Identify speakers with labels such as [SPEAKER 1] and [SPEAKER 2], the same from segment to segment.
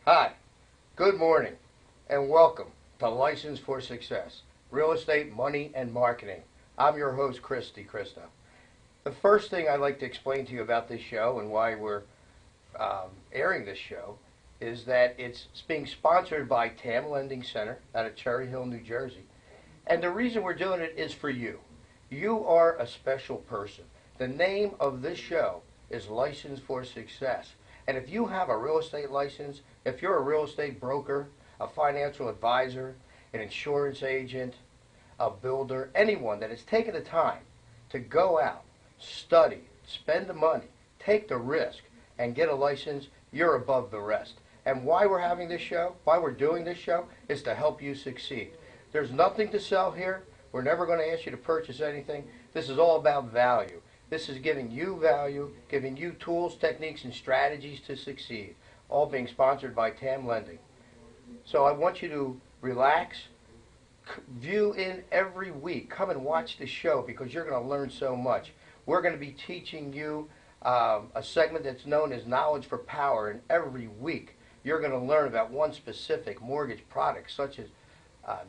[SPEAKER 1] Hi, good morning, and welcome to License for Success, Real Estate, Money, and Marketing. I'm your host, Chris DiCristo. The first thing I'd like to explain to you about this show and why we're airing this show is that it's being sponsored by TAM Lending Center out of Cherry Hill, New Jersey. And the reason we're doing it is for you. You are a special person. The name of this show is License for Success. And if you have a real estate license, if you're a real estate broker, a financial advisor, an insurance agent, a builder, anyone that has taken the time to go out, study, spend the money, take the risk, and get a license, you're above the rest. And why we're having this show, why we're doing this show, is to help you succeed. There's nothing to sell here. We're never going to ask you to purchase anything. This is all about value. This is giving you value, giving you tools, techniques, and strategies to succeed, all being sponsored by TAM Lending. So I want you to relax, view in every week. Come and watch the show because you're going to learn so much. We're going to be teaching you a segment that's known as Knowledge for Power, and every week you're going to learn about one specific mortgage product, such as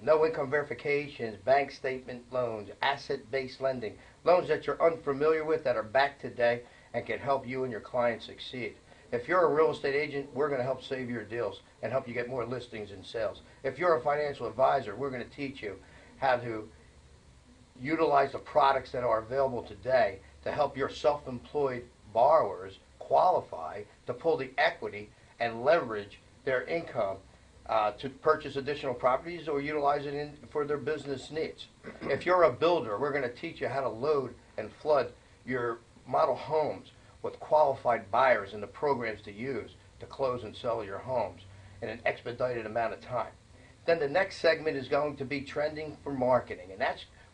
[SPEAKER 1] no income verifications, bank statement loans, asset-based lending, loans that you're unfamiliar with that are back today and can help you and your clients succeed. If you're a real estate agent, we're going to help save your deals and help you get more listings and sales. If you're a financial advisor, we're going to teach you how to utilize the products that are available today to help your self-employed borrowers qualify to pull the equity and leverage their income to purchase additional properties or utilize it for their business needs. If you're a builder, we're going to teach you how to load and flood your model homes with qualified buyers and the programs to use to close and sell your homes in an expedited amount of time. Then the next segment is going to be trending for marketing, and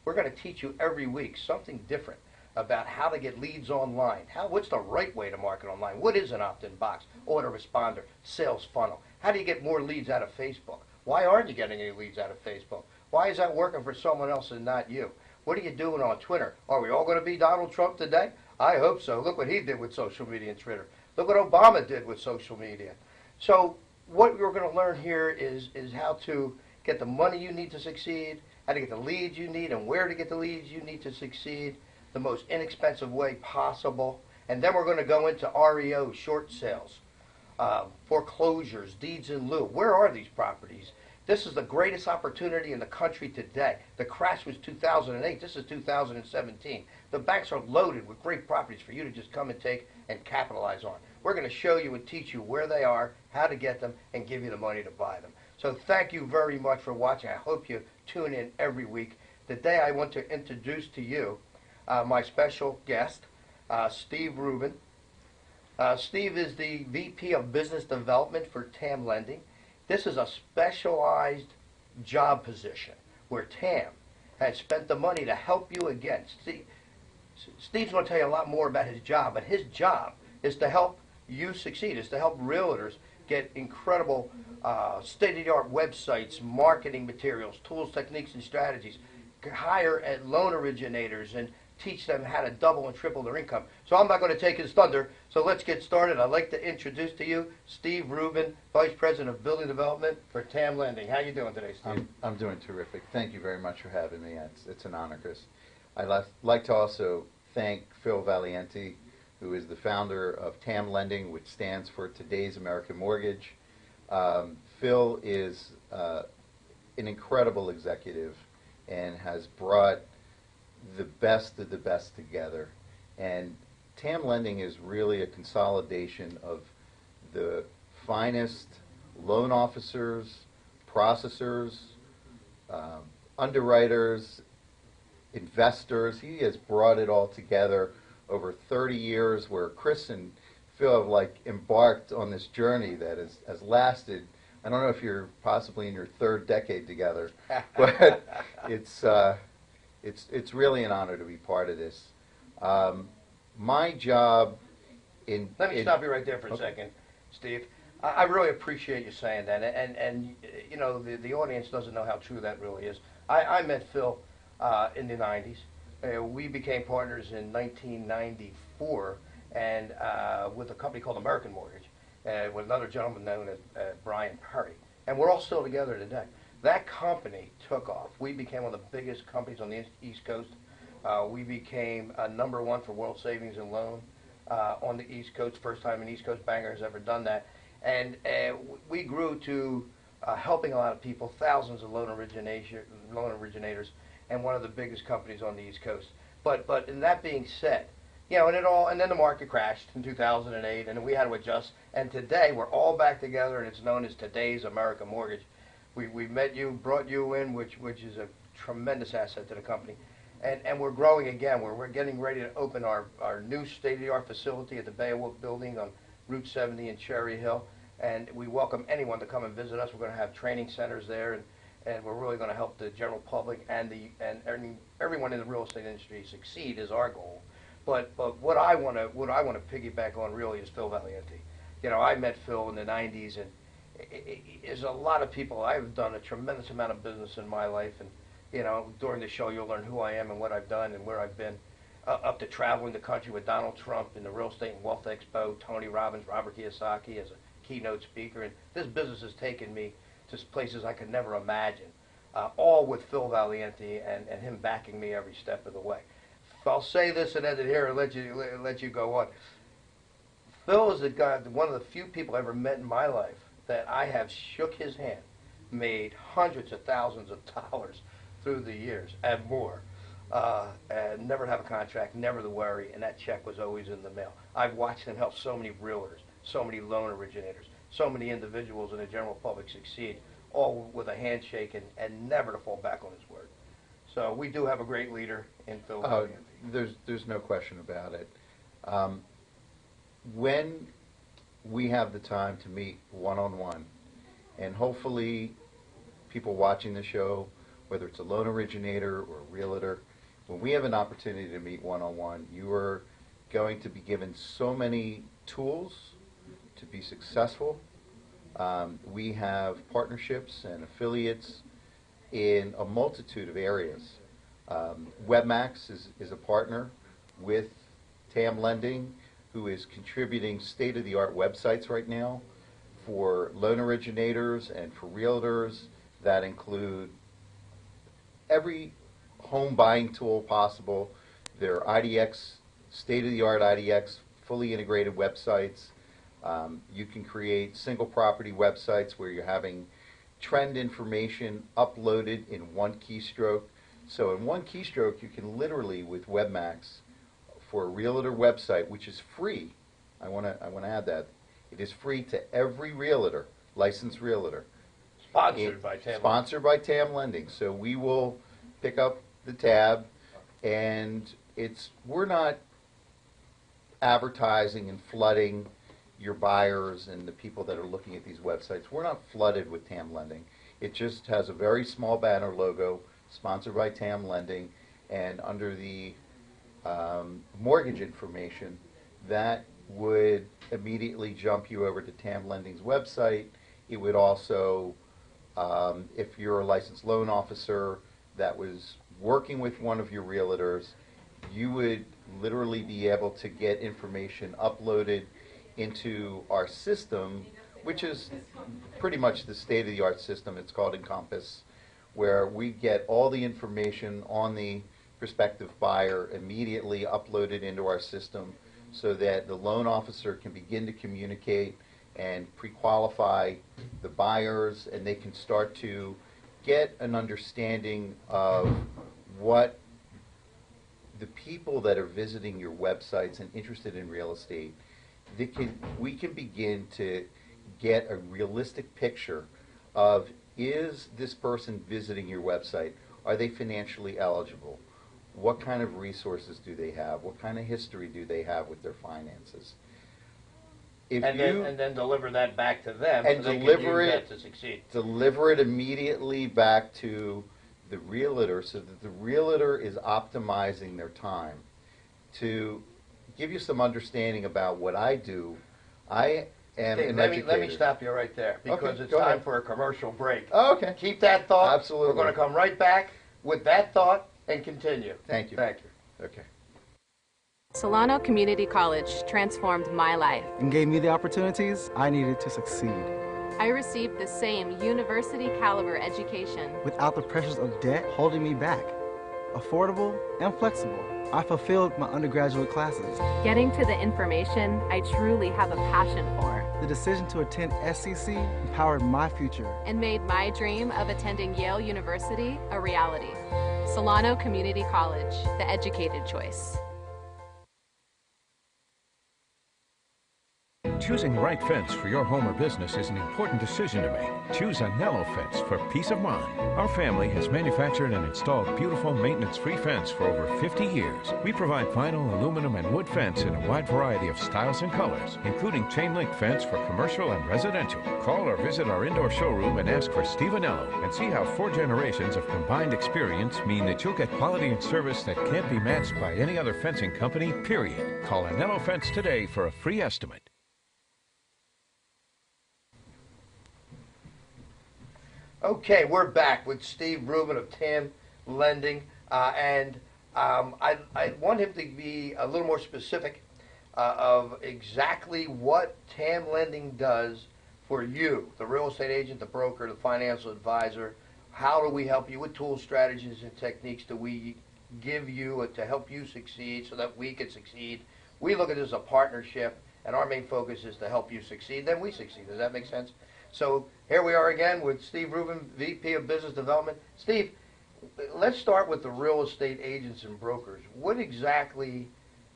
[SPEAKER 1] we're going to teach you every week something different about how to get leads online. What's the right way to market online? What is an opt-in box, autoresponder, sales funnel? How do you get more leads out of Facebook? Why aren't you getting any leads out of Facebook? Why is that working for someone else and not you? What are you doing on Twitter? Are we all going to be Donald Trump today? I hope so. Look what he did with social media and Twitter. Look what Obama did with social media. So what we're going to learn here is how to get the money you need to succeed, how to get the leads you need, and where to get the leads you need to succeed, the most inexpensive way possible. And then we're going to go into REO, short sales, foreclosures, deeds in lieu. Where are these properties? This is the greatest opportunity in the country today. The crash was 2008. This is 2017. The banks are loaded with great properties for you to just come and take and capitalize on. We're going to show you and teach you where they are, how to get them, and give you the money to buy them. So thank you very much for watching. I hope you tune in every week. Today I want to introduce to you my special guest, Steve Rubin. Steve is the VP of Business Development for TAM Lending. This is a specialized job position where TAM has spent the money to help you again. Steve's going to tell you a lot more about his job, but his job is to help you succeed, is to help realtors get incredible state-of-the-art websites, marketing materials, tools, techniques, and strategies, hire loan originators, and teach them how to double and triple their income. So I'm not going to take his thunder, so let's get started. I'd like to introduce to you Steve Rubin, Vice President of Building Development for TAM Lending. How you doing today, Steve?
[SPEAKER 2] I'm doing terrific. Thank you very much for having me. It's an honor, Chris. I'd like to also thank Phil Valiente, who is the founder of TAM Lending, which stands for Today's American Mortgage. Phil is an incredible executive and has brought the best of the best together. And TAM Lending is really a consolidation of the finest loan officers, processors, underwriters, investors. He has brought it all together over 30 years, where Chris and Phil have embarked on this journey that has lasted. I don't know if you're possibly in your third decade together, but it's really an honor to be part of this. My job
[SPEAKER 1] Let me stop you right there for a second, Steve. I really appreciate you saying that, and you know, the audience doesn't know how true that really is. I met Phil in the 90s. We became partners in 1994 and with a company called American Mortgage. with another gentleman known as Brian Perry. And we're all still together today. That company took off. We became one of the biggest companies on the East Coast. We became number one for World Savings and Loan on the East Coast. First time an East Coast banker has ever done that. And we grew to helping a lot of people, thousands of loan originators, and one of the biggest companies on the East Coast. But in that being said, and then the market crashed in 2008, and we had to adjust. And today we're all back together, and it's known as Today's American Mortgage. We met you, brought you in, which is a tremendous asset to the company. And we're growing again. We're getting ready to open our new state-of-the-art facility at the Beowulf Building on Route 70 in Cherry Hill. And we welcome anyone to come and visit us. We're going to have training centers there, and we're really going to help the general public and everyone in the real estate industry succeed is our goal. But what I want to piggyback on really is Phil Valiente. I met Phil in the 90s, and there's a lot of people. I've done a tremendous amount of business in my life, and during the show you'll learn who I am and what I've done and where I've been. Up to traveling the country with Donald Trump in the Real Estate and Wealth Expo, Tony Robbins, Robert Kiyosaki as a keynote speaker, and this business has taken me to places I could never imagine, all with Phil Valiente and him backing me every step of the way. I'll say this and end it here and let you go on. Phil is the guy, one of the few people I ever met in my life that I have shook his hand, made hundreds of thousands of dollars through the years and more. And never have a contract, never the worry, and that check was always in the mail. I've watched him help so many realtors, so many loan originators, so many individuals in the general public succeed, all with a handshake and never to fall back on his word. So we do have a great leader in Phil Valiente.
[SPEAKER 2] There's no question about it. When we have the time to meet one-on-one, and hopefully people watching the show, whether it's a loan originator or a realtor, when we have an opportunity to meet one-on-one, you are going to be given so many tools to be successful. We have partnerships and affiliates in a multitude of areas. WebMax is a partner with TAM Lending, who is contributing state-of-the-art websites right now for loan originators and for realtors that include every home buying tool possible. Their IDX, state-of-the-art IDX, fully integrated websites. You can create single property websites where you're having trend information uploaded in one keystroke. So in one keystroke, you can literally, with WebMax, for a realtor website, which is free, I want to add that, it is free to every realtor, licensed realtor.
[SPEAKER 1] Sponsored by TAM.
[SPEAKER 2] Sponsored by TAM Lending. So we will pick up the tab, and we're not advertising and flooding your buyers and the people that are looking at these websites. We're not flooded with TAM Lending. It just has a very small banner logo, sponsored by TAM Lending, and under the mortgage information, that would immediately jump you over to TAM Lending's website. It would also, if you're a licensed loan officer that was working with one of your realtors, you would literally be able to get information uploaded into our system, which is pretty much the state-of-the-art system. It's called Encompass, where we get all the information on the prospective buyer immediately uploaded into our system so that the loan officer can begin to communicate and pre-qualify the buyers, and they can start to get an understanding of what the people that are visiting your websites and interested in real estate, we can begin to get a realistic picture of, is this person visiting your website? Are they financially eligible? What kind of resources do they have? What kind of history do they have with their finances?
[SPEAKER 1] And then deliver that back to them
[SPEAKER 2] and
[SPEAKER 1] so they
[SPEAKER 2] deliver
[SPEAKER 1] can use
[SPEAKER 2] it
[SPEAKER 1] that to succeed.
[SPEAKER 2] Deliver it immediately back to the realtor so that the realtor is optimizing their time. To give you some understanding about what I do, I am
[SPEAKER 1] Dave,
[SPEAKER 2] an
[SPEAKER 1] let
[SPEAKER 2] educator.
[SPEAKER 1] me stop you right there because
[SPEAKER 2] Okay,
[SPEAKER 1] it's
[SPEAKER 2] go
[SPEAKER 1] time
[SPEAKER 2] ahead.
[SPEAKER 1] for a commercial break.
[SPEAKER 2] Oh, okay.
[SPEAKER 1] Keep that thought.
[SPEAKER 2] Absolutely.
[SPEAKER 1] We're going to come right back with that thought and continue.
[SPEAKER 2] Thank you.
[SPEAKER 1] Thank you.
[SPEAKER 2] Okay.
[SPEAKER 3] Solano Community College transformed my life.
[SPEAKER 4] And gave me the opportunities I needed to succeed.
[SPEAKER 3] I received the same university caliber education
[SPEAKER 4] Without the pressures of debt holding me back. Affordable and flexible. I fulfilled my undergraduate classes.
[SPEAKER 3] getting to the information I truly have a passion for,
[SPEAKER 4] The decision to attend SCC empowered my future.
[SPEAKER 3] and made my dream of attending Yale University a reality. Solano Community College, the educated choice.
[SPEAKER 5] Choosing the right fence for your home or business is an important decision to make. Choose a Nello fence for peace of mind. Our family has manufactured and installed beautiful maintenance-free fence for over 50 years. We provide vinyl, aluminum, and wood fence in a wide variety of styles and colors, including chain-link fence for commercial and residential. Call or visit our indoor showroom and ask for Steve Anello and see how 4 generations of combined experience mean that you'll get quality and service that can't be matched by any other fencing company, period. Call Anello Fence today for a free estimate.
[SPEAKER 1] Okay, we're back with Steve Rubin of TAM Lending, and I want him to be a little more specific of exactly what TAM Lending does for you, the real estate agent, the broker, the financial advisor. How do we help you? What tools, strategies, and techniques do we give you to help you succeed so that we can succeed? We look at it as a partnership, and our main focus is to help you succeed, then we succeed. Does that make sense? So here we are again with Steve Rubin, VP of Business Development. Steve, let's start with the real estate agents and brokers. What exactly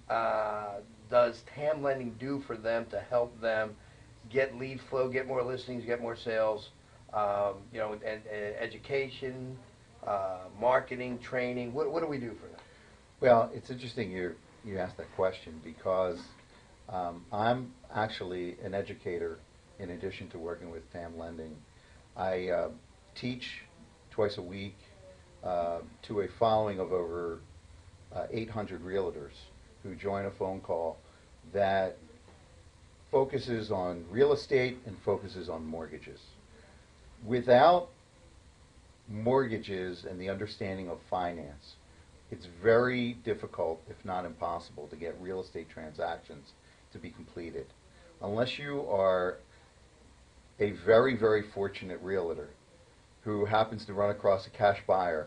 [SPEAKER 1] does TAM Lending do for them to help them get lead flow, get more listings, get more sales, and education, marketing, training? What do we do for them?
[SPEAKER 2] Well, it's interesting you asked that question because I'm actually an educator in addition to working with TAM Lending. I teach twice a week to a following of over 800 realtors who join a phone call that focuses on real estate and focuses on mortgages. Without mortgages and the understanding of finance, it's very difficult, if not impossible, to get real estate transactions to be completed. Unless you are a very, very fortunate realtor who happens to run across a cash buyer,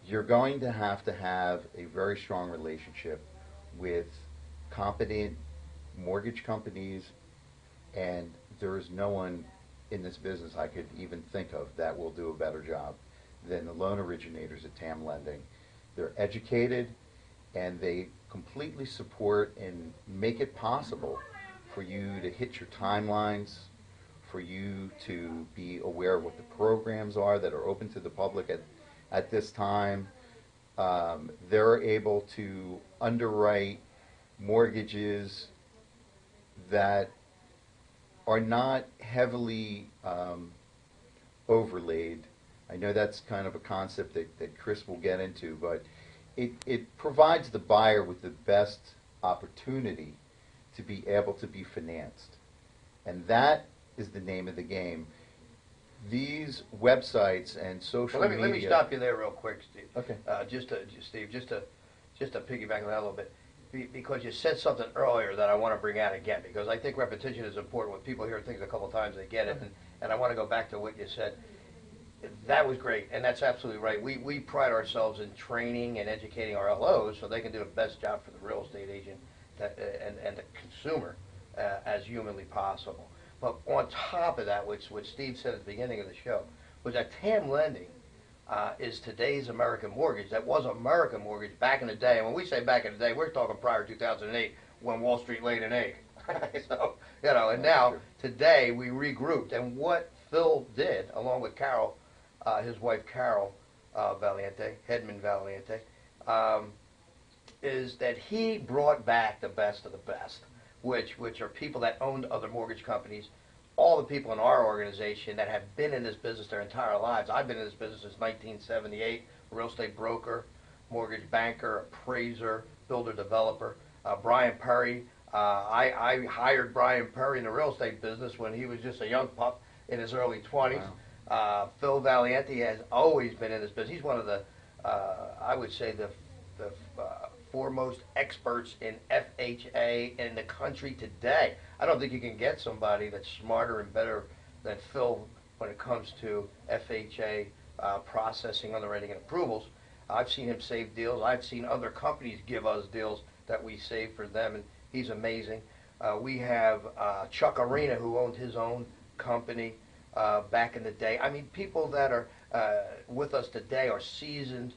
[SPEAKER 2] you're going to have a very strong relationship with competent mortgage companies, and there is no one in this business I could even think of that will do a better job than the loan originators at TAM Lending. They're educated, and they completely support and make it possible for you to hit your timelines, for you to be aware of what the programs are that are open to the public at this time. They're able to underwrite mortgages that are not heavily overlaid. I know that's kind of a concept that Chris will get into, but it provides the buyer with the best opportunity to be able to be financed. And that is the name of the game. These websites and social
[SPEAKER 1] Well,
[SPEAKER 2] media...
[SPEAKER 1] let me stop you there real quick, Steve.
[SPEAKER 2] Okay.
[SPEAKER 1] Steve, just to piggyback on that a little bit, because you said something earlier that I want to bring out again, because I think repetition is important. When people hear things a couple times, they get it, and I want to go back to what you said. That was great, and that's absolutely right. We pride ourselves in training and educating our LOs so they can do the best job for the real estate agent and the consumer as humanly possible. But on top of that, which Steve said at the beginning of the show, was that TAM Lending is today's American Mortgage. That was American Mortgage back in the day. And when we say back in the day, we're talking prior to 2008 when Wall Street laid an egg. So, and now, today, we regrouped. And what Phil did, along with Carol, his wife Carol Valiente, Hedman Valiente, is that he brought back the best of the best, which are people that owned other mortgage companies, all the people in our organization that have been in this business their entire lives. I've been in this business since 1978, real estate broker, mortgage banker, appraiser, builder, developer. Brian Perry, I hired Brian Perry in the real estate business when he was just a young pup in his early 20s. Wow. Phil Valiente has always been in this business. He's one of the, I would say, the foremost experts in FHA in the country today. I don't think you can get somebody that's smarter and better than Phil when it comes to FHA processing, underwriting, and approvals. I've seen him save deals. I've seen other companies give us deals that we save for them, and he's amazing. We have Chuck Arena, who owned his own company back in the day. I mean, people that are with us today are seasoned,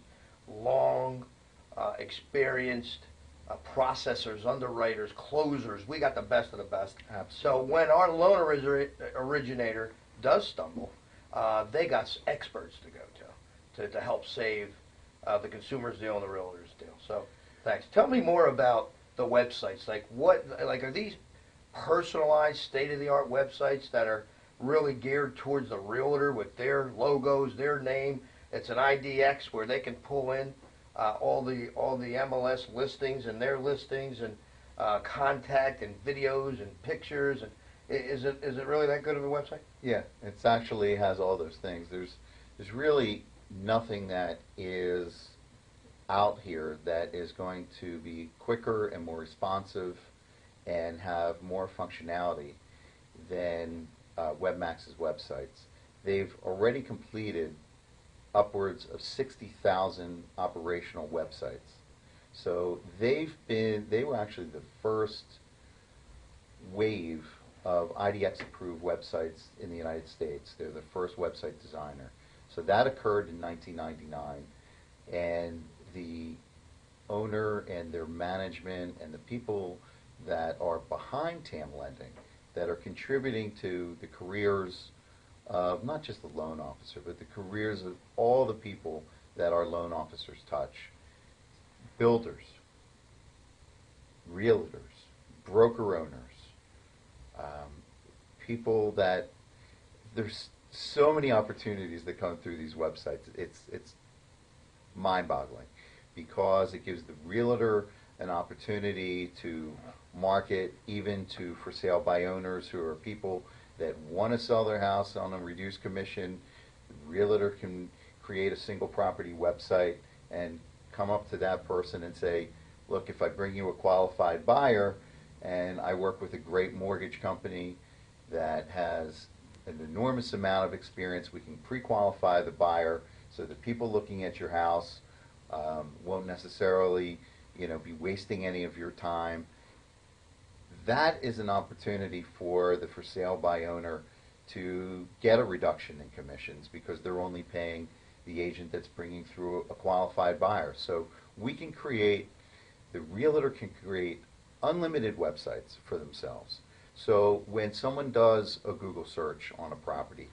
[SPEAKER 1] long, experienced processors, underwriters, closers. We got the best of the best.
[SPEAKER 2] Absolutely.
[SPEAKER 1] So when our loan originator does stumble, they got experts to go to help save the consumer's deal and the realtor's deal. So thanks. Tell me more about the websites. Like are these personalized, state-of-the-art websites that are really geared towards the realtor with their logos, their name? It's an IDX where they can pull in all the MLS listings and their listings and contact and videos and pictures. And is it really that good of a website?
[SPEAKER 2] Yeah, it's actually has all those things. There's really nothing that is out here that is going to be quicker and more responsive and have more functionality than WebMax's websites. They've already completed upwards of 60,000 operational websites. So they were actually the first wave of IDX approved websites in the United States. They're the first website designer. So that occurred in 1999, and the owner and their management and the people that are behind TAM Lending that are contributing to the careers of not just the loan officer, but the careers of all the people that our loan officers touch. Builders, realtors, broker owners, people that, there's so many opportunities that come through these websites. It's mind-boggling because it gives the realtor an opportunity to market even to for sale by owners who are people that want to sell their house on a reduced commission. The realtor can create a single property website and come up to that person and say, look, if I bring you a qualified buyer and I work with a great mortgage company that has an enormous amount of experience, we can pre-qualify the buyer so that people looking at your house won't necessarily be wasting any of your time. That is an opportunity for the for sale by owner to get a reduction in commissions because they're only paying the agent that's bringing through a qualified buyer. So the realtor can create unlimited websites for themselves. So when someone does a Google search on a property,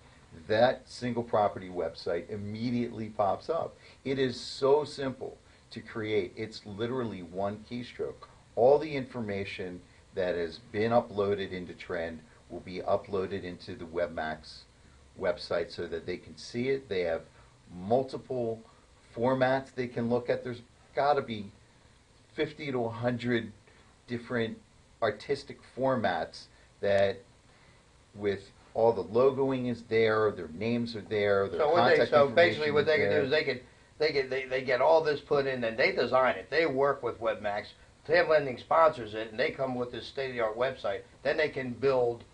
[SPEAKER 2] that single property website immediately pops up. It is so simple to create. It's literally one keystroke. All the information that has been uploaded into Trend will be uploaded into the WebMax website so that they can see it. They have multiple formats they can look at. There's got to be 50 to 100 different artistic formats that with all the logoing is there, their names are there, their contact
[SPEAKER 1] So
[SPEAKER 2] information
[SPEAKER 1] basically what
[SPEAKER 2] is
[SPEAKER 1] they can
[SPEAKER 2] there.
[SPEAKER 1] do is they get all this put in and they design it. They work with WebMax. TAM Lending sponsors it and they come with this state-of-the-art website. Then they can build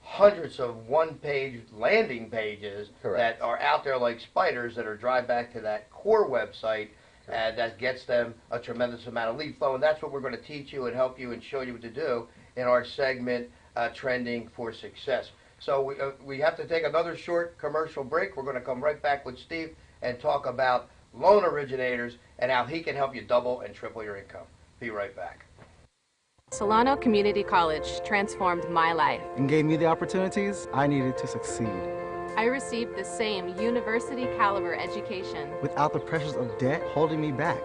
[SPEAKER 1] hundreds of one-page landing pages
[SPEAKER 2] Correct.
[SPEAKER 1] that are out there like spiders that are drive back to that core website. And that gets them a tremendous amount of lead flow, and that's what we're going to teach you and help you and show you what to do in our segment, Trending for Success. So we have to take another short commercial break. We're going to come right back with Steve and talk about loan originators and how he can help you double and triple your income. Be right back.
[SPEAKER 3] Solano Community College transformed my life.
[SPEAKER 4] And gave me the opportunities I needed to succeed.
[SPEAKER 3] I received the same university caliber education
[SPEAKER 4] Without the pressures of debt holding me back.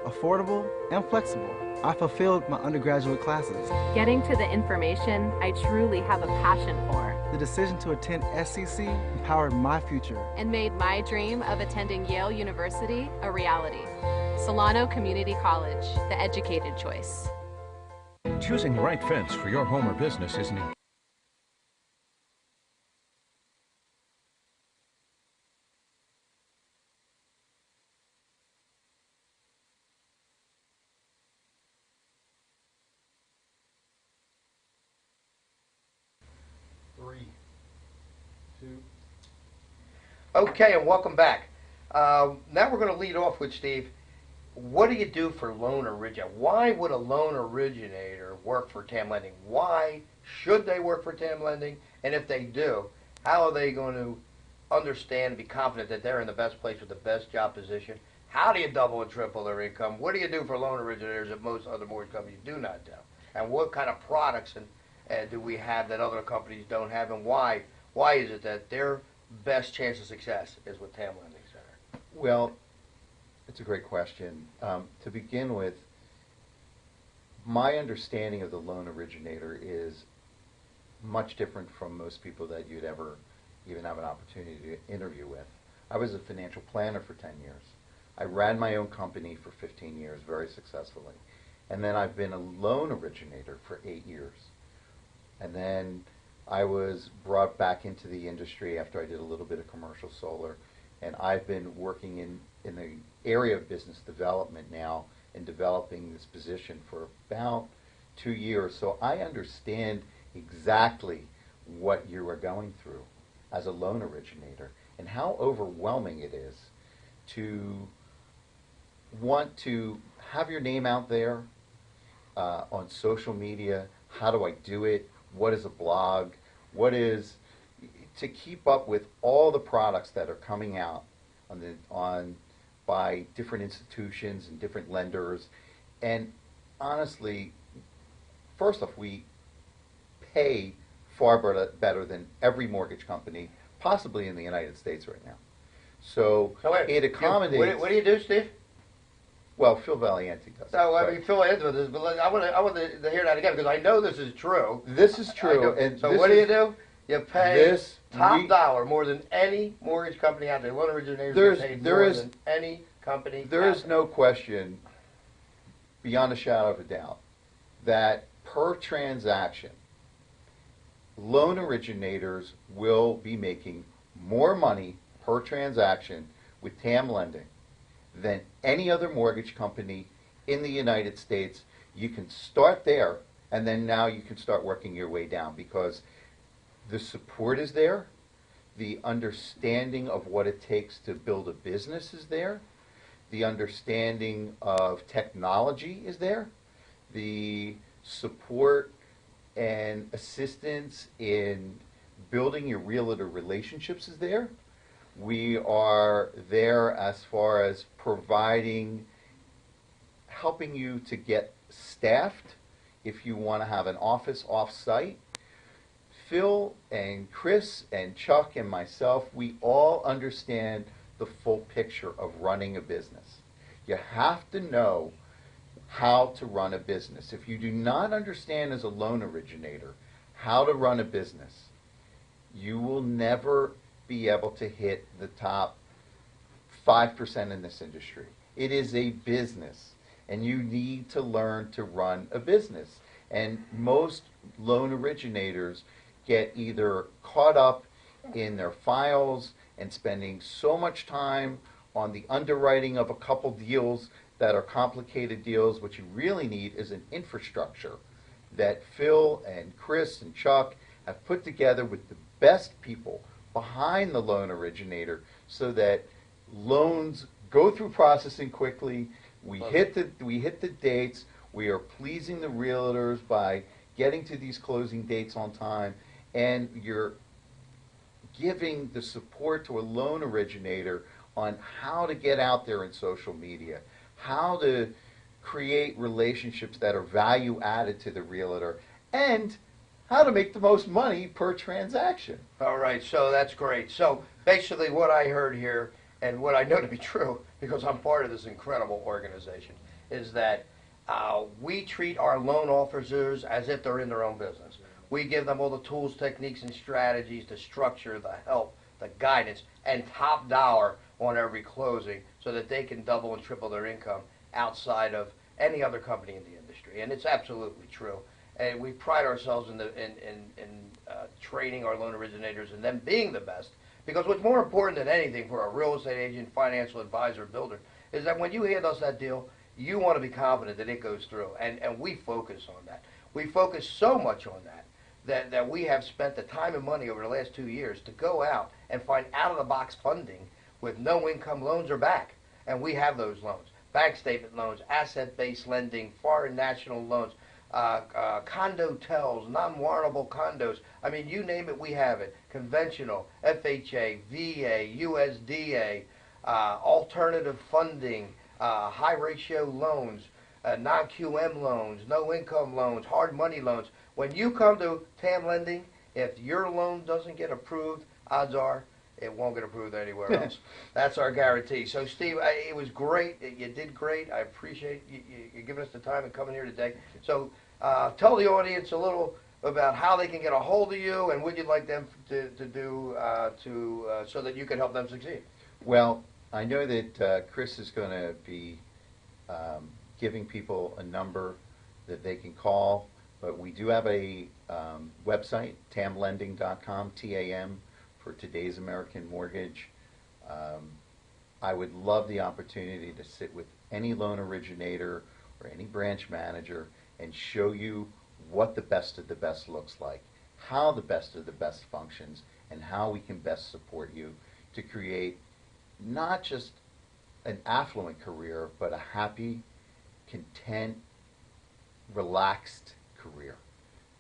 [SPEAKER 4] Affordable and flexible, I fulfilled my undergraduate classes.
[SPEAKER 3] getting to the information I truly have a passion for,
[SPEAKER 4] The decision to attend SCC empowered my future.
[SPEAKER 3] and made my dream of attending Yale University a reality. Solano Community College, the educated choice.
[SPEAKER 5] Choosing the right fence for your home or business is an
[SPEAKER 1] Okay, and welcome back. Now we're going to lead off with Steve. What do you do for loan originator? Why would a loan originator work for TAM Lending? Why should they work for TAM Lending? And if they do, how are they going to understand and be confident that they're in the best place with the best job position? How do you double and triple their income? What do you do for loan originators that most other mortgage companies do not do? And what kind of products do we have that other companies don't have? And why is it that their best chance of success is with TAM Lending Center?
[SPEAKER 2] Well, it's a great question. To begin with, my understanding of the loan originator is much different from most people that you'd ever even have an opportunity to interview with. I was a financial planner for 10 years. I ran my own company for 15 years very successfully. And then I've been a loan originator for 8 years. And then I was brought back into the industry after I did a little bit of commercial solar. And I've been working in the area of business development now and developing this position for about 2 years. So I understand exactly what you are going through as a loan originator and how overwhelming it is to want to have your name out there on social media. How do I do it? What is a blog? What is to keep up with all the products that are coming out by different institutions and different lenders. And honestly, first off, we pay far better than every mortgage company possibly in the United States right now. So it accommodates.
[SPEAKER 1] What do you do, Steve?
[SPEAKER 2] Well, Phil Valiente does.
[SPEAKER 1] So I mean, Phil answered this, but I want to hear that again because I know this is true.
[SPEAKER 2] This is true.
[SPEAKER 1] And so what do? You pay top dollar more than any mortgage company out there. Loan originators pay more than any company.
[SPEAKER 2] There is no question, beyond a shadow of a doubt, that per transaction, loan originators will be making more money per transaction with TAM Lending than any other mortgage company in the United States. You can start there, and then now you can start working your way down because the support is there, the understanding of what it takes to build a business is there, the understanding of technology is there, the support and assistance in building your realtor relationships is there. We are there as far as helping you to get staffed if you want to have an office off-site. Phil and Chris and Chuck and myself, we all understand the full picture of running a business. You have to know how to run a business. If you do not understand as a loan originator how to run a business, you will never be able to hit the top 5% in this industry. It is a business, and you need to learn to run a business. And most loan originators get either caught up in their files and spending so much time on the underwriting of a couple deals that are complicated deals. What you really need is an infrastructure that Phil and Chris and Chuck have put together with the best people behind the loan originator so that loans go through processing quickly. We hit the dates. We are pleasing the realtors by getting to these closing dates on time, and you're giving the support to a loan originator on how to get out there in social media, how to create relationships that are value added to the realtor, and how to make the most money per transaction.
[SPEAKER 1] All right, so that's great. So basically what I heard here, and what I know to be true, because I'm part of this incredible organization, is that we treat our loan officers as if they're in their own business. We give them all the tools, techniques, and strategies, the structure, the help, the guidance, and top dollar on every closing so that they can double and triple their income outside of any other company in the industry. And it's absolutely true. And we pride ourselves in training our loan originators and them being the best. Because what's more important than anything for a real estate agent, financial advisor, builder, is that when you hand us that deal, you want to be confident that it goes through. And we focus on that. We focus so much on that that we have spent the time and money over the last 2 years to go out and find out-of-the-box funding with no income loans or back. And we have those loans. Bank statement loans, asset-based lending, foreign national loans, condo tells, non-warrantable condos. I mean, you name it, we have it. Conventional, FHA, VA, USDA, alternative funding, high ratio loans, non-QM loans, no income loans, hard money loans. When you come to TAM Lending, if your loan doesn't get approved, odds are it won't get approved anywhere else. That's our guarantee. So, Steve, it was great. You did great. I appreciate you giving us the time and coming here today. So, tell the audience a little about how they can get a hold of you and what you'd like them to do so that you can help them succeed.
[SPEAKER 2] Well, I know that Chris is going to be giving people a number that they can call, but we do have a website, tamlending.com, TAM, for Today's American Mortgage. I would love the opportunity to sit with any loan originator or any branch manager and show you what the best of the best looks like, how the best of the best functions, and how we can best support you to create not just an affluent career, but a happy, content, relaxed career.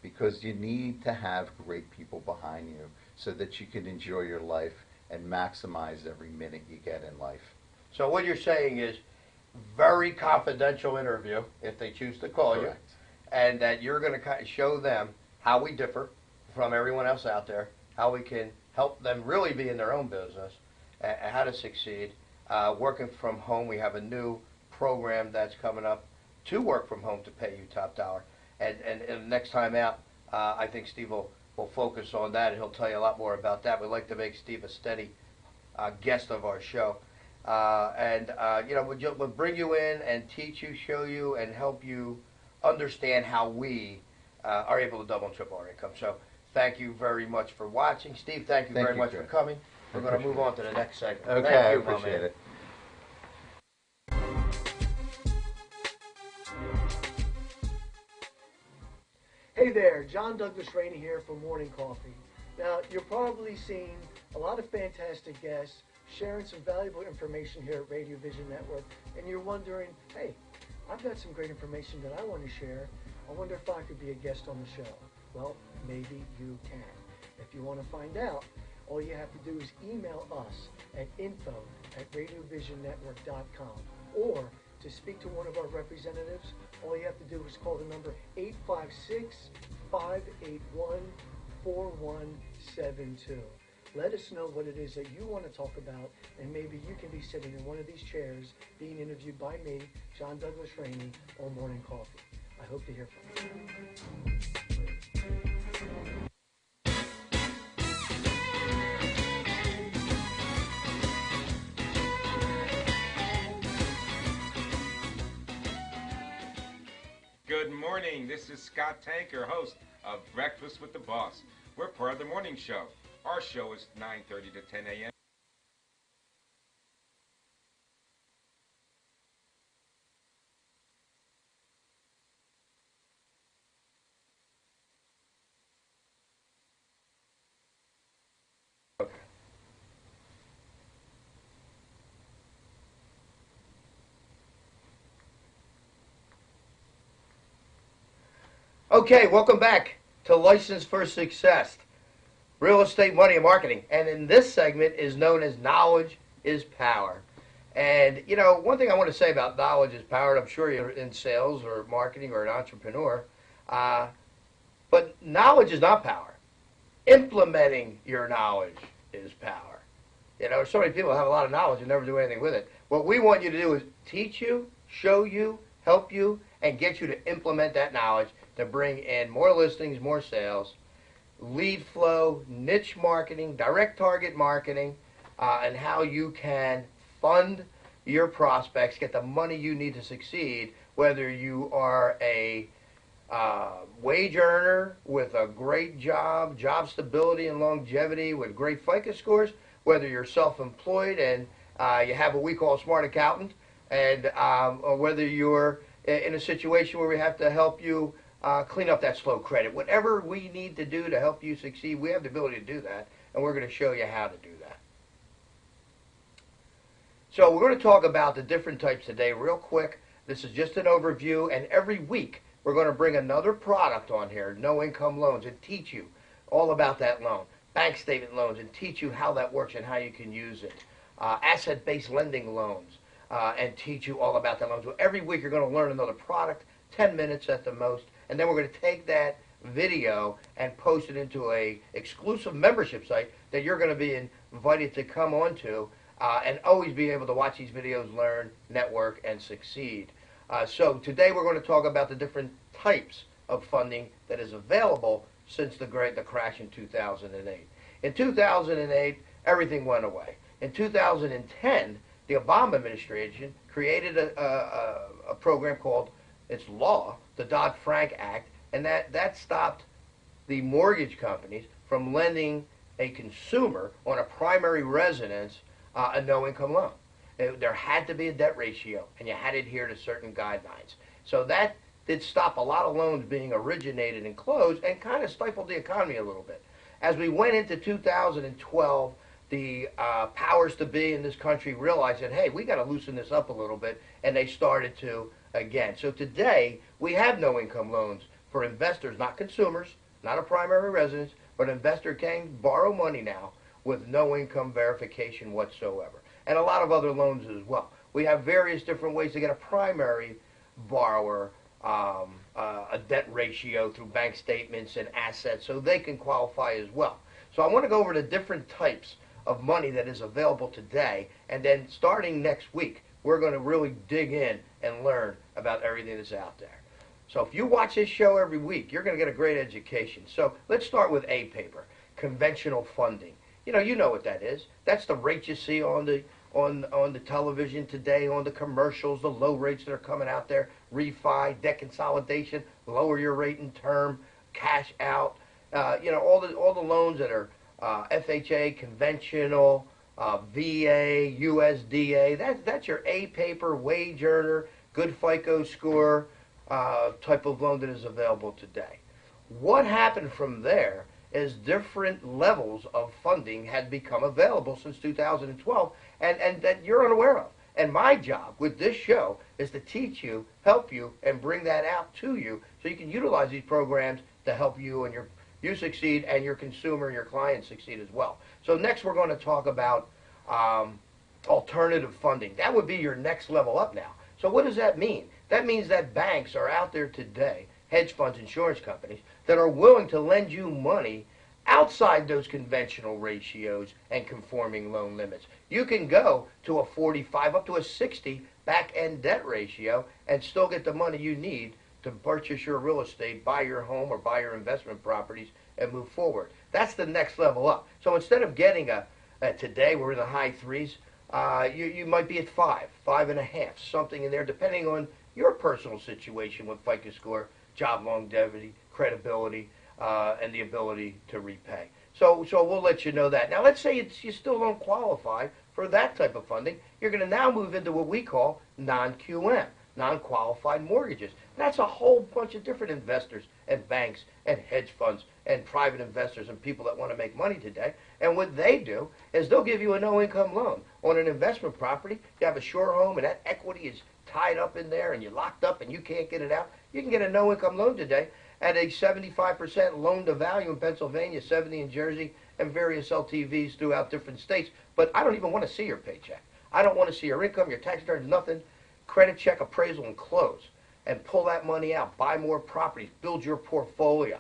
[SPEAKER 2] Because you need to have great people behind you so that you can enjoy your life and maximize every minute you get in life.
[SPEAKER 1] So what you're saying is very confidential interview if they choose to call
[SPEAKER 2] Correct.
[SPEAKER 1] you, and that you're going to show them how we differ from everyone else out there, how we can help them really be in their own business, and how to succeed. Working from home, we have a new program that's coming up to work from home to pay you top dollar. And next time out, I think Steve will focus on that, and he'll tell you a lot more about that. We'd like to make Steve a steady guest of our show. We'll bring you in and teach you, show you, and help you understand how we are able to double and triple our income. So thank you very much for watching. Steve, thank you very much for coming. We're going to move on to the next segment.
[SPEAKER 2] Okay,
[SPEAKER 1] Thank
[SPEAKER 2] I
[SPEAKER 1] you, my
[SPEAKER 2] appreciate
[SPEAKER 1] man.
[SPEAKER 2] it.
[SPEAKER 6] Hey there, John Douglas Rainey here for Morning Coffee. Now, you're probably seeing a lot of fantastic guests sharing some valuable information here at Radio Vision Network, and you're wondering, hey, I've got some great information that I want to share. I wonder if I could be a guest on the show. Well, maybe you can. If you want to find out, all you have to do is email us at info@radiovisionnetwork.com, or to speak to one of our representatives, all you have to do is call the number 856-581-4172. Let us know what it is that you want to talk about, and maybe you can be sitting in one of these chairs being interviewed by me, John Douglas Rainey, on Morning Coffee. I hope to hear from you.
[SPEAKER 7] Good morning. This is Scott Tanker, host of Breakfast with the Boss. We're part of the morning show. Our show is 9:30 to 10 a.m.
[SPEAKER 1] Okay, welcome back to License for Success, Real Estate, Money, and Marketing. And in this segment is known as Knowledge is Power. And, you know, one thing I want to say about knowledge is power, and I'm sure you're in sales or marketing or an entrepreneur, but knowledge is not power. Implementing your knowledge is power. You know, so many people have a lot of knowledge and never do anything with it. What we want you to do is teach you, show you, help you, and get you to implement that knowledge to bring in more listings, more sales, lead flow, niche marketing, direct target marketing, and how you can fund your prospects, get the money you need to succeed, whether you are a wage earner with a great job, job stability and longevity with great FICO scores, whether you're self-employed and you have what we call a smart accountant, and or whether you're in a situation where we have to help you clean up that slow credit. Whatever we need to do to help you succeed, we have the ability to do that, and we're going to show you how to do that. So we're going to talk about the different types today real quick. This is just an overview, and every week we're going to bring another product on here, no-income loans, and teach you all about that loan. Bank statement loans, and teach you how that works and how you can use it. Asset-based lending loans, and teach you all about that loan. So every week you're going to learn another product, 10 minutes at the most, and then we're going to take that video and post it into a exclusive membership site that you're going to be invited to come onto and always be able to watch these videos, learn, network, and succeed. So today we're going to talk about the different types of funding that is available since the crash in 2008. In 2008, everything went away. In 2010, the Obama administration created a program called, it's law, the Dodd-Frank Act, and that stopped the mortgage companies from lending a consumer on a primary residence a no-income loan. There had to be a debt ratio, and you had to adhere to certain guidelines. So that did stop a lot of loans being originated and closed and kind of stifled the economy a little bit. As we went into 2012, the powers to be in this country realized that, hey, we got to loosen this up a little bit, and they started to again. So today, we have no-income loans for investors, not consumers, not a primary residence, but an investor can borrow money now with no income verification whatsoever. And a lot of other loans as well. We have various different ways to get a primary borrower a debt ratio through bank statements and assets so they can qualify as well. So I want to go over the different types of money that is available today, and then starting next week, we're going to really dig in and learn about everything that's out there. So if you watch this show every week, you're going to get a great education. So let's start with A paper, conventional funding. You know what that is. That's the rate you see on the television today, on the commercials, the low rates that are coming out there, refi, debt consolidation, lower your rate in term, cash out, all the loans that are FHA, conventional, VA, USDA. That's your A paper, wage earner, good FICO score type of loan that is available today. What happened from there is different levels of funding had become available since 2012 and that you're unaware of. And my job with this show is to teach you, help you, and bring that out to you so you can utilize these programs to help you and you succeed and your consumer and your clients succeed as well. So next we're going to talk about alternative funding. That would be your next level up now. So what does that mean? That means that banks are out there today, hedge funds, insurance companies, that are willing to lend you money outside those conventional ratios and conforming loan limits. You can go to a 45 up to a 60 back-end debt ratio and still get the money you need to purchase your real estate, buy your home, or buy your investment properties and move forward. That's the next level up. So instead of getting today we're in the high threes, you might be at 5, 5.5, something in there, depending on your personal situation with FICO score, job longevity, credibility, and the ability to repay. So we'll let you know that. Now let's say you still don't qualify for that type of funding. You're going to now move into what we call non-QM, non-qualified mortgages. That's a whole bunch of different investors and banks and hedge funds and private investors and people that want to make money today. And what they do is they'll give you a no-income loan on an investment property. You have a shore home and that equity is tied up in there and you're locked up and you can't get it out. You can get a no-income loan today at a 75% loan to value in Pennsylvania, 70 in Jersey, and various LTVs throughout different states. But I don't even want to see your paycheck. I don't want to see your income, your tax returns, nothing. Credit check, appraisal, and close. And pull that money out. Buy more properties. Build your portfolio.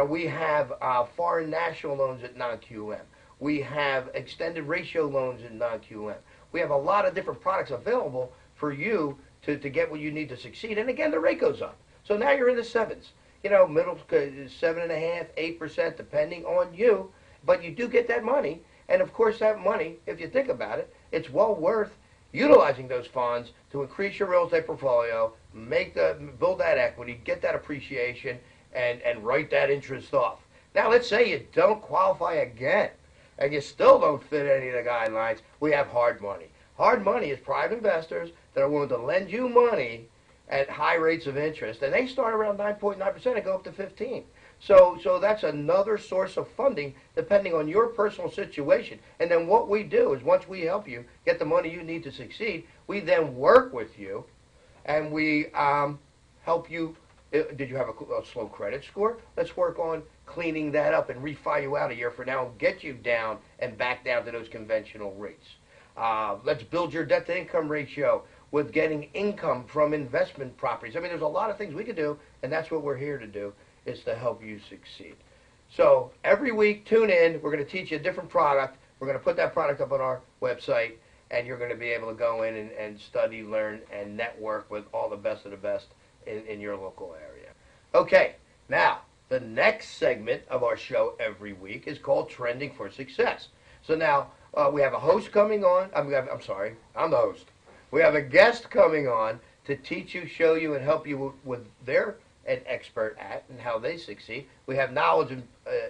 [SPEAKER 1] We have foreign national loans at non-QM. We have extended ratio loans in non-QM. We have a lot of different products available for you to get what you need to succeed. And again, the rate goes up. So now you're in the sevens. Middle 7.5%, 8%, depending on you. But you do get that money. And of course, that money, if you think about it, it's well worth utilizing those funds to increase your real estate portfolio, build that equity, get that appreciation, and write that interest off. Now, let's say you don't qualify again, and you still don't fit any of the guidelines. We have hard money. Hard money is private investors that are willing to lend you money at high rates of interest, and they start around 9.9% and go up to 15. So that's another source of funding depending on your personal situation. And then what we do is once we help you get the money you need to succeed, we then work with you and we help you. Did you have a slow credit score? Let's work on cleaning that up and refi you out a year from now and get you down and back down to those conventional rates. Let's build your debt to income ratio with getting income from investment properties. I mean, there's a lot of things we can do, and that's what we're here to do, is to help you succeed. So every week, tune in. We're going to teach you a different product. We're going to put that product up on our website, and you're going to be able to go in and study, learn, and network with all the best of the best in your local area. Okay, now, the next segment of our show every week is called Trending for Success. So now, we have a host coming on. I'm the host. We have a guest coming on to teach you, show you, and help you with their an expert at and how they succeed. We have Knowledge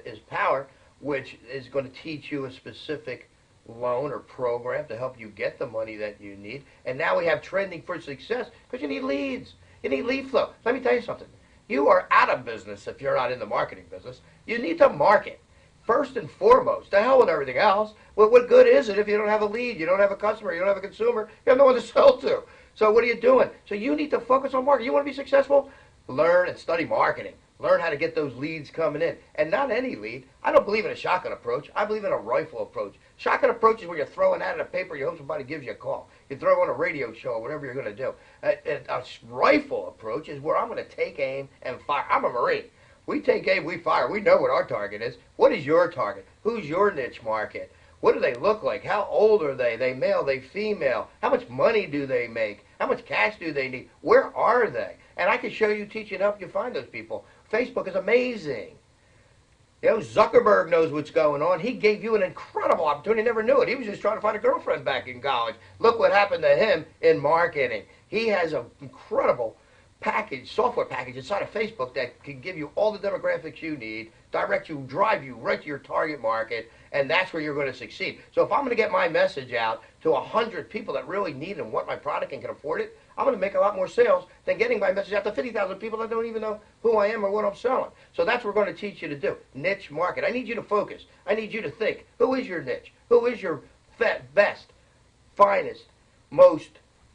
[SPEAKER 1] is Power, which is going to teach you a specific loan or program to help you get the money that you need. And now we have Trending for Success because you need leads. You need lead flow. Let me tell you something. You are out of business if you're not in the marketing business. You need to market. First and foremost, to hell with everything else. What good is it if you don't have a lead, you don't have a customer, you don't have a consumer, you have no one to sell to? So what are you doing? So you need to focus on marketing. You want to be successful? Learn and study marketing. Learn how to get those leads coming in. And not any lead. I don't believe in a shotgun approach. I believe in a rifle approach. Shotgun approach is where you're throwing out a paper, you hope somebody gives you a call. You throw on a radio show or whatever you're going to do. A rifle approach is where I'm going to take aim and fire. I'm a Marine. We take aim, we fire. We know what our target is. What is your target? Who's your niche market? What do they look like? How old are they? They male, they female? How much money do they make? How much cash do they need? Where are they? And I can show you, teach you, and help you find those people. Facebook is amazing. You know, Zuckerberg knows what's going on. He gave you an incredible opportunity. He never knew it. He was just trying to find a girlfriend back in college. Look what happened to him in marketing. He has an incredible software package inside of Facebook that can give you all the demographics you need, direct you, drive you right to your target market, and that's where you're going to succeed. So if I'm going to get my message out to 100 people that really need and want my product and can afford it, I'm going to make a lot more sales than getting my message out to 50,000 people that don't even know who I am or what I'm selling. So that's what we're going to teach you to do. Niche market. I need you to focus. I need you to think. Who is your niche? Who is your best, finest, most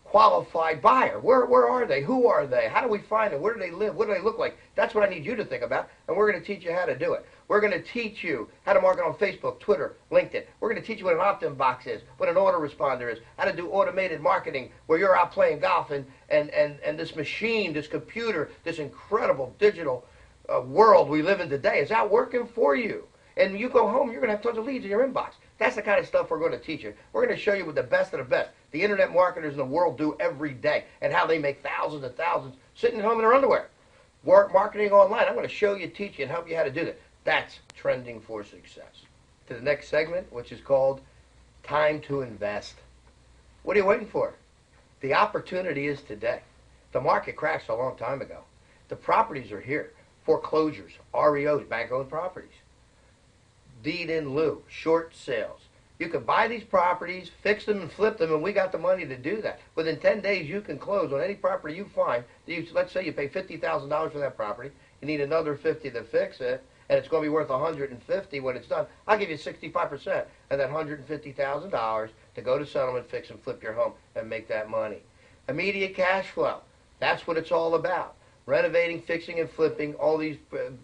[SPEAKER 1] qualified buyer? Where are they? Who are they? How do we find them? Where do they live? What do they look like? That's what I need you to think about, and we're going to teach you how to do it. We're going to teach you how to market on Facebook, Twitter, LinkedIn. We're going to teach you what an opt-in box is, what an autoresponder is, how to do automated marketing where you're out playing golf and this machine, this computer, this incredible digital world we live in today is out working for you. And you go home, you're going to have tons of leads in your inbox. That's the kind of stuff we're going to teach you. We're going to show you what the best of the best, the internet marketers in the world do every day and how they make thousands and thousands sitting at home in their underwear. Marketing online. I'm going to show you, teach you, and help you how to do that. That's Trending for Success. To the next segment, which is called Time to Invest. What are you waiting for? The opportunity is today. The market crashed a long time ago. The properties are here. Foreclosures, REOs, bank-owned properties. Deed in lieu, short sales. You can buy these properties, fix them and flip them, and we got the money to do that. Within 10 days, you can close on any property you find. Let's say you pay $50,000 for that property. You need another $50,000 to fix it, and it's going to be worth $150,000 when it's done. I'll give you 65% of that $150,000 to go to settlement, fix and flip your home, and make that money. Immediate cash flow. That's what it's all about. Renovating, fixing, and flipping all these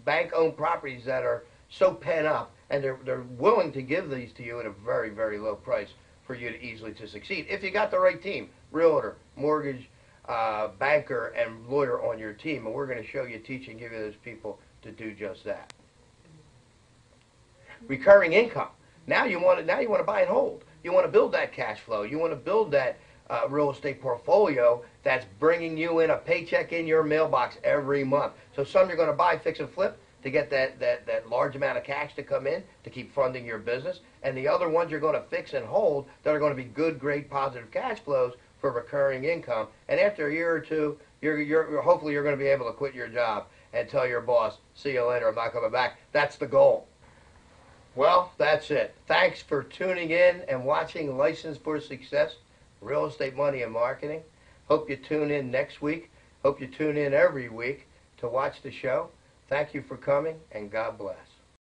[SPEAKER 1] bank-owned properties that are so pent up, and they're willing to give these to you at a very, very low price for you to easily to succeed. If you got the right team, realtor, mortgage, banker, and lawyer on your team, and we're going to show you, teach, and give you those people to do just that. Recurring income. Now you want to buy and hold. You want to build that cash flow. You want to build that real estate portfolio that's bringing you in a paycheck in your mailbox every month. So some you're going to buy, fix, and flip to get that large amount of cash to come in to keep funding your business. And the other ones you're going to fix and hold that are going to be good, great, positive cash flows for recurring income. And after a year or two, hopefully you're going to be able to quit your job and tell your boss, see you later, I'm not coming back. That's the goal. Well, that's it. Thanks for tuning in and watching License for Success, Real Estate Money and Marketing. Hope you tune in next week. Hope you tune in every week to watch the show. Thank you for coming, and God bless.